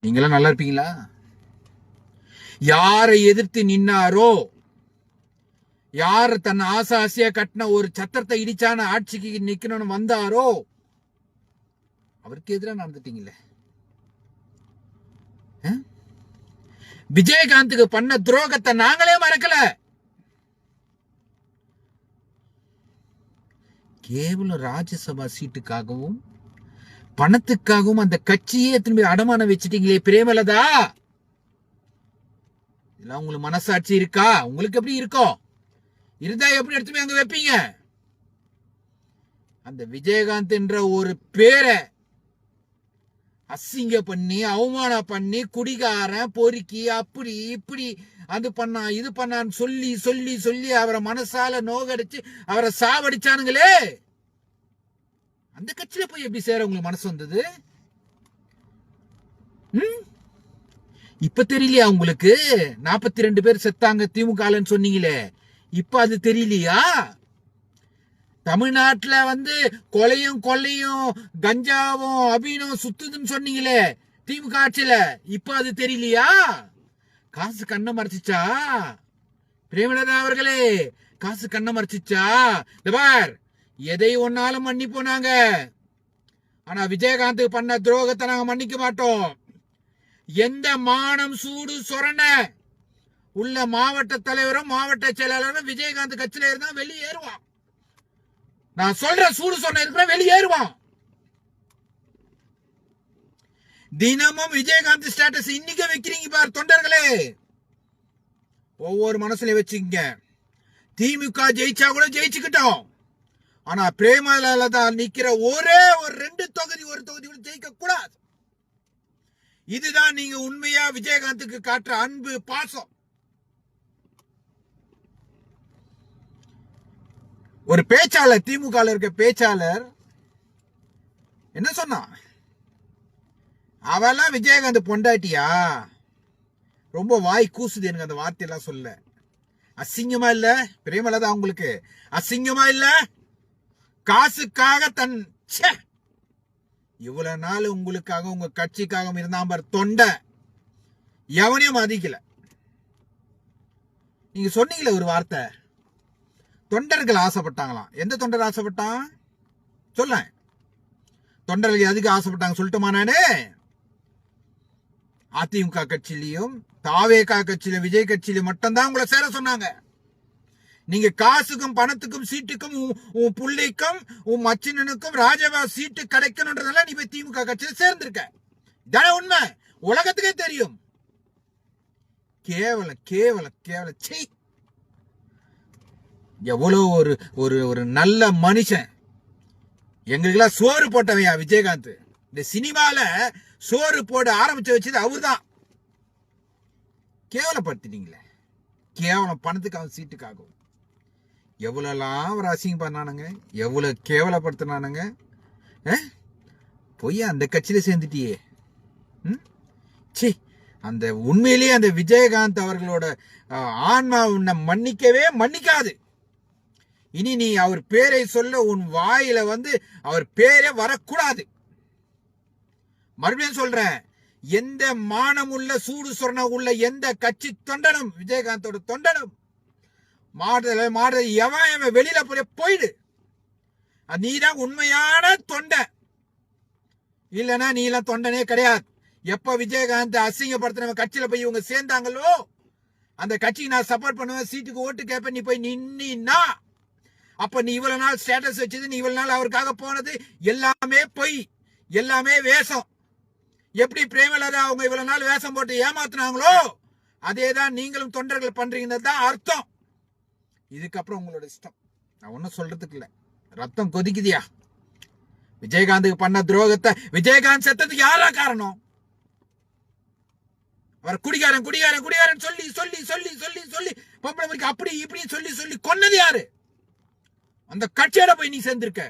நீங்களாம் நல்லா இருப்பீங்களா? யாரை எதிர்த்து நின்னாரோ, யார் தன் ஆசையா கட்டின ஒரு சத்திரத்தை இடிச்சான ஆட்சிக்கு நிக்கணும்னு வந்தாரோ அவருக்கு எதிராக நடந்துட்டீங்களே. விஜயகாந்துக்கு பண்ண துரோகத்தை நாங்களே மறக்கல. கேவலம் ராஜ்யசபா சீட்டுக்காகவும் பணத்துக்காகவும் அந்த கட்சியே திரும்பி அடமானம் வச்சுட்டீங்களே பிரேமலதா. இதெல்லாம் உங்களுக்கு மனசாட்சி இருக்கா? உங்களுக்கு எப்படி இருக்கும்? இருந்தா எப்படி எடுத்துமே அங்க வைப்பீங்க? அந்த விஜயகாந்த் என்ற ஒரு பேரை அசிங்க பண்ணி அவமானம் பண்ணி குடிகாரன் பொறுக்கி அப்படி இப்படி அது பண்ணா இது பண்ணான்னு சொல்லி சொல்லி சொல்லி அவரை மனசால நோகடிச்சு அவரை சாவடிச்சானுங்களே. அந்த கட்சியில போய் எப்படி சேர உங்களுக்கு மனசு வந்தது? இப்ப தெரியலையா உங்களுக்கு? 42 பேர் செத்தாங்க திமுக சொன்னீங்களே, இப்ப அது தெரியலையா? தமிழ்நாட்டுல கொலையும் கொள்ளையும் கஞ்சாவும் அபீனும் சுத்துதுன்னு சொன்னீங்களே திமுக ஆட்சியில, இப்ப அது தெரியலையா? காசு கண்ணை மறைச்சிச்சா பிரேமலதா அவர்களே? காசு கண்ணை மறைச்சிச்சா? பார், எதை ஒன்னாலும் மன்னிப்போம் நாங்க. ஆனா விஜயகாந்த் பண்ண துரோகத்தை நாங்க மன்னிக்க மாட்டோம். எந்த மானம் சூடு சொரண உள்ள மாவட்ட தலைவரும் மாவட்ட செயலாளரும் விஜயகாந்த் கட்சியில இருந்தா வெளியேறுவான். நான் சொல்ற சூடு சொன்ன இருக்கிற வெளியேறுவான். தினமும் விஜயகாந்த் ஸ்டேட்டஸ் இன்னைக்கு வைக்கிறீங்க பார் தொண்டர்களே, ஒவ்வொரு மனசுல வச்சுங்க. திமுக ஜெயிச்சா கூட ஜெயிச்சுக்கிட்டோம், ஆனா பிரேமலதா நிக்கிற ஒரே ஒரு 2 தொகுதி ஒரு தொகுதி கூட ஜெயிக்க கூடாது. இதுதான் நீங்க உண்மையா விஜயகாந்துக்கு காட்டுற அன்பு பாசம். ஒரு பேச்சாளர், திமுக இருக்க பேச்சாளர் என்ன சொன்னா, அவெல்லாம் விஜயகாந்த் பொண்டாட்டியா? ரொம்ப வாய் கூசுது எனக்கு அந்த வார்த்தையெல்லாம் சொல்ல. அசிங்கமா இல்ல பிரேமலதா? உங்களுக்கு அசிங்கமா இல்ல? காசுக்காக தன் இவ்வளவு நாள் உங்களுக்காக உங்க கட்சிக்காக இருந்தா தொண்டை எவனையும் மதிக்கல. நீங்க சொன்னீங்களே ஒரு வார்த்தை, தொண்டர்கள் ஆசைப்பட்டாங்களாம். எந்த தொண்டர் ஆசைப்பட்டான் சொல்ல? தொண்டர்கள் எதுக்கு ஆசைப்பட்டாங்க சொல்லட்டுமா? நானு அதிமுக கட்சியிலையும் தாவேகா கட்சியில விஜய் கட்சியில மட்டும்தான் உங்களை சேர சொன்னாங்க. நீங்க காசுக்கும் பணத்துக்கும் சீட்டுக்கும் உன் புள்ளிக்கும் உன் மச்சினனுக்கும் ராஜபா சீட்டு கிடைக்கணும்ன்றதெல்லாம் நீ போய் திமுக கட்சியில சேர்ந்திருக்க. இதான உண்மை, உலகத்துக்கே தெரியும். கேவலம் கேவலம் கேவலம். எவ்வளவு ஒரு ஒரு ஒரு நல்ல மனுஷன். எங்களுக்கெல்லாம் சோறு போட்டவையா விஜயகாந்த். இந்த சினிமால சோறு போட ஆரம்பிச்சு வச்சது அவர்தான். கேவலப்படுத்திட்டீங்களே. கேவலம் பணத்துக்காக சீட்டுக்காகும். எவ்வளவுலாம் அவர் அசிங்கம் பண்ணானுங்க, எவ்வளவு கேவலப்படுத்தினானுங்க. போய் அந்த கட்சியில சேர்ந்துட்டியே. அந்த உண்மையிலேயே அந்த விஜயகாந்த் அவர்களோட ஆன்மா உன்னை மன்னிக்கவே மன்னிக்காது. இனி நீ அவர் பேரை சொல்ல உன் வாயில அவர் பேரே வரக்கூடாது. மறுபடியும் சொல்றேன், எந்த மானம் உள்ள சூடு சொரண உள்ள எந்த கட்சி தொண்டனும் விஜயகாந்தோட தொண்டனும் மாடுதல் எவன் வெளியில போயிடு. நீதான் உண்மையான தொண்டன். இல்லனா நீ எல்லாம் தொண்டனே கிடையாது. எப்ப விஜயகாந்த் அசிங்கப்படுத்தின கட்சியில போய் இவங்க சேர்ந்தாங்களோ அந்த கட்சிக்கு நான் சப்போர்ட் பண்ணுவேன், சீட்டுக்கு ஓட்டு கேட்பேன், நீ போய் நின்னா அப்ப நீ இவ்வளவு நாள் ஸ்டேட்டஸ் வச்சது, நீ இவ்வளவு நாள் அவருக்காக போனது எல்லாமே பொய், எல்லாமே வேஷம். எப்படி பிரேமலதா அவங்க இவ்வளவு நாள் வேஷம் போட்டு ஏமாத்தினாங்களோ அதேதான் நீங்களும் தொண்டர்கள் பண்றீங்கன்னு தான் அர்த்தம். இதுக்கப்புறம் உங்களோட இஷ்டம். நான் ஒன்னும் சொல்றதுக்கு இல்ல. ரத்தம் கொதிக்குதியா? விஜயகாந்துக்கு பண்ண துரோகத்தை, விஜயகாந்த் செத்ததுக்கு யாரா காரணம்? அவர் குடிகாரன் குடிகாரன் குடிகாரன் சொல்லி சொல்லி சொல்லி சொல்லி சொல்லி பொம்பளை அப்படி இப்படி சொல்லி சொல்லி கொன்னது யாரு? அந்த கட்சியோட போய் நீ சேர்ந்திருக்க.